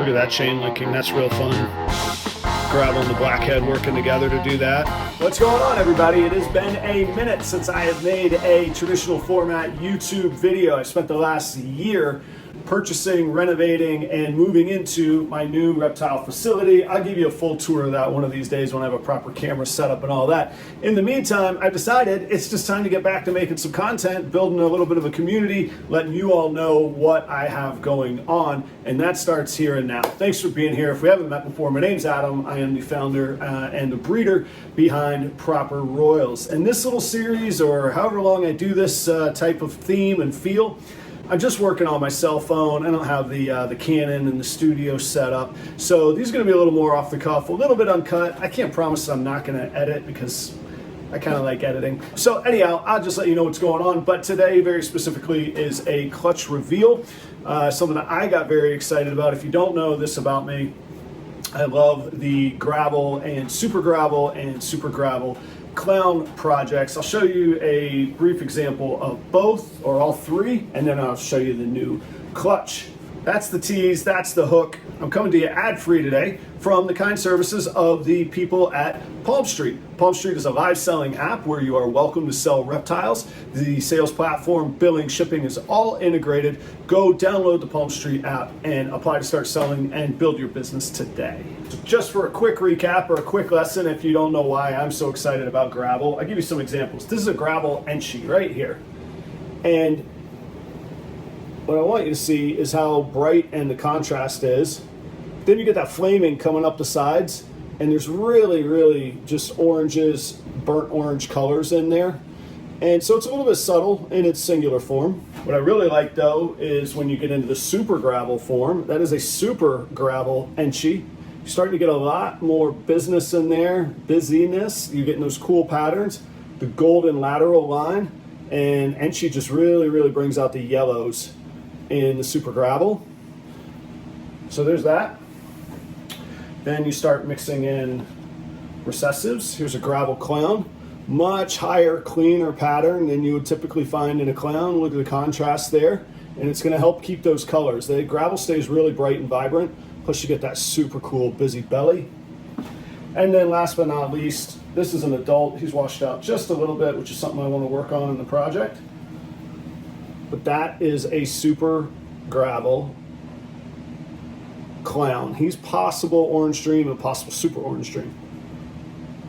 Look at that chain linking, that's real fun. Gravel and the Blackhead working together to do that. What's going on, everybody? It has been a minute since I have made a traditional format YouTube video. I spent the last year purchasing, renovating, and moving into my new reptile facility. I'll give you a full tour of that one of these days when I have a proper camera set up and all that. In the meantime, I've decided it's just time to get back to making some content, building a little bit of a community, letting you all know what I have going on, and that starts here and now. Thanks for being here. If we haven't met before, my name's Adam. I am the founder and the breeder behind Proper Royals. And this little series, or however long I do this type of theme and feel, I'm just working on my cell phone. I don't have the Canon and the studio set up. So these are gonna be a little more off the cuff, a little bit uncut. I can't promise I'm not gonna edit because I kind of like editing. So anyhow, I'll just let you know what's going on. But today, very specifically, is a clutch reveal. Something that I got very excited about. If you don't know this about me, I love the gravel and super gravel clown projects. I'll show you a brief example of both, or all three, and then I'll show you the new clutch. That's the tease, that's the hook. I'm coming to you ad-free today from the kind services of the people at Palm Street. Palm Street is a live selling app where you are welcome to sell reptiles. The sales platform, billing, shipping is all integrated. Go download the Palm Street app and apply to start selling and build your business today. So just for a quick recap or a quick lesson, if you don't know why I'm so excited about gravel, I'll give you some examples. This is a gravel Enchi right here. And what I want you to see is how bright and the contrast is. Then you get that flaming coming up the sides, and there's really just oranges, burnt orange colors in there. And so it's a little bit subtle in its singular form. What I really like though is when you get into the super gravel form, that is a super gravel Enchi. You're starting to get a lot more business in there, busyness. You're getting those cool patterns, the golden lateral line, and Enchi just really brings out the yellows in the super gravel. So there's that. Then you start mixing in recessives. Here's a gravel clown. Much higher, cleaner pattern than you would typically find in a clown. Look at the contrast there. And it's gonna help keep those colors. The gravel stays really bright and vibrant. Plus you get that super cool busy belly. And then last but not least, this is an adult. He's washed out just a little bit, which is something I wanna work on in the project. But that is a super gravel clown. He's possible orange dream and possible super orange dream.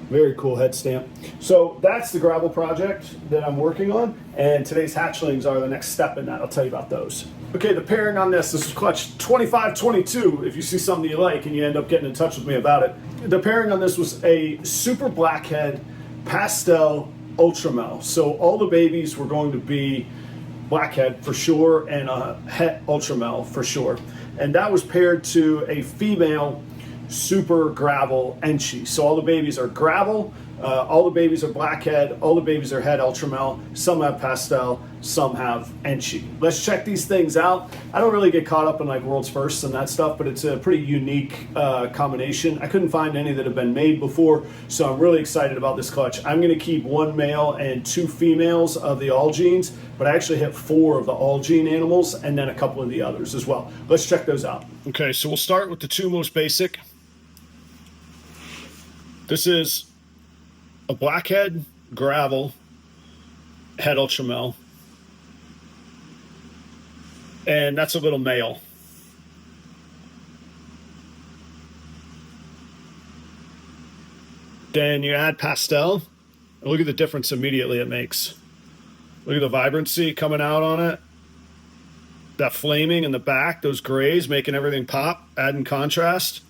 Very cool head stamp. So that's the gravel project that I'm working on, and today's hatchlings are the next step in that. I'll tell you about those. Okay, the pairing on this is clutch 2522. If you see something you like and you end up getting in touch with me about it. The pairing on this was a super Blackhead Pastel Ultramel. So all the babies were going to be Blackhead for sure, and a het Ultramel for sure. And that was paired to a female super gravel Enchi. So all the babies are gravel, all the babies are Blackhead, all the babies are het Ultramel, some have Pastel, some have Enchi. Let's check these things out. I don't really get caught up in like world's firsts and that stuff, but it's a pretty unique combination. I couldn't find any that have been made before, so I'm really excited about this clutch. I'm gonna keep one male and two females of the all genes, but I actually hit 4 of the all gene animals and then a couple of the others as well. Let's check those out. Okay, so we'll start with the two most basic. This is a Blackhead gravel het Ultramel, and that's a little male. Then you add Pastel, and look at the difference immediately it makes. Look at the vibrancy coming out on it. That flaming in the back, those grays making everything pop, adding contrast.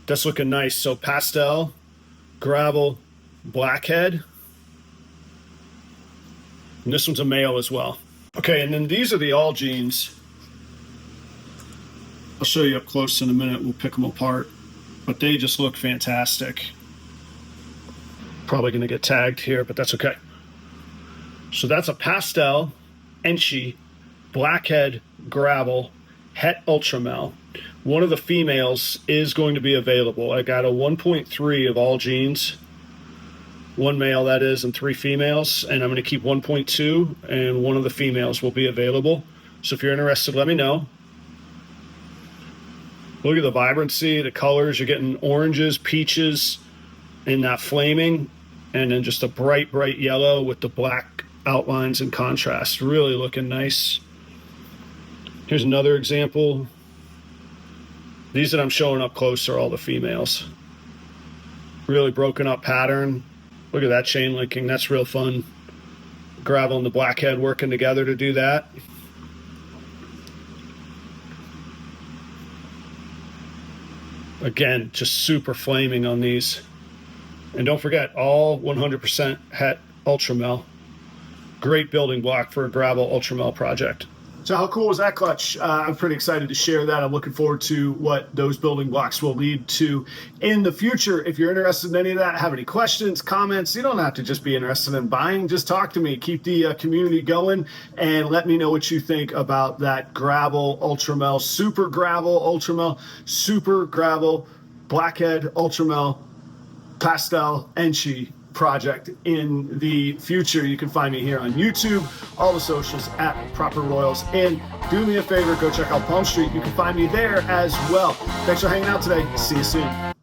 That's looking nice. So Pastel, gravel, Blackhead. And this one's a male as well. Okay, and then these are the all genes. I'll show you up close in a minute. We'll pick them apart. But they just look fantastic. Probably going to get tagged here, but that's okay. So that's a Pastel, Enchi, Blackhead, gravel, het Ultramel. One of the females is going to be available. I got a 1.3 of all genes. One male, that is, and 3 females. And I'm going to keep 1.2, and one of the females will be available. So if you're interested, let me know. Look at the vibrancy, the colors. You're getting oranges, peaches, and that flaming, and then just a bright, bright yellow with the black outlines and contrast. Really looking nice. Here's another example. These that I'm showing up close are all the females. Really broken up pattern. Look at that chain linking. That's real fun. Gravel and the Blackhead working together to do that. Again, just super flaming on these. And don't forget, all 100% het Ultramel. Great building block for a gravel Ultramel project. So how cool was that clutch? I'm pretty excited to share that. I'm looking forward to what those building blocks will lead to in the future. If you're interested in any of that, have any questions, comments, you don't have to just be interested in buying. Just talk to me. Keep the community going and let me know what you think about that gravel Ultramel, Super Gravel Ultramel, Super Gravel Blackhead Ultramel, Pastel Enchi project in the future. You can find me here on YouTube, all the socials at Proper Royals, and do me a favor, go check out Palm Street. You can find me there as well. Thanks for hanging out today. See you soon.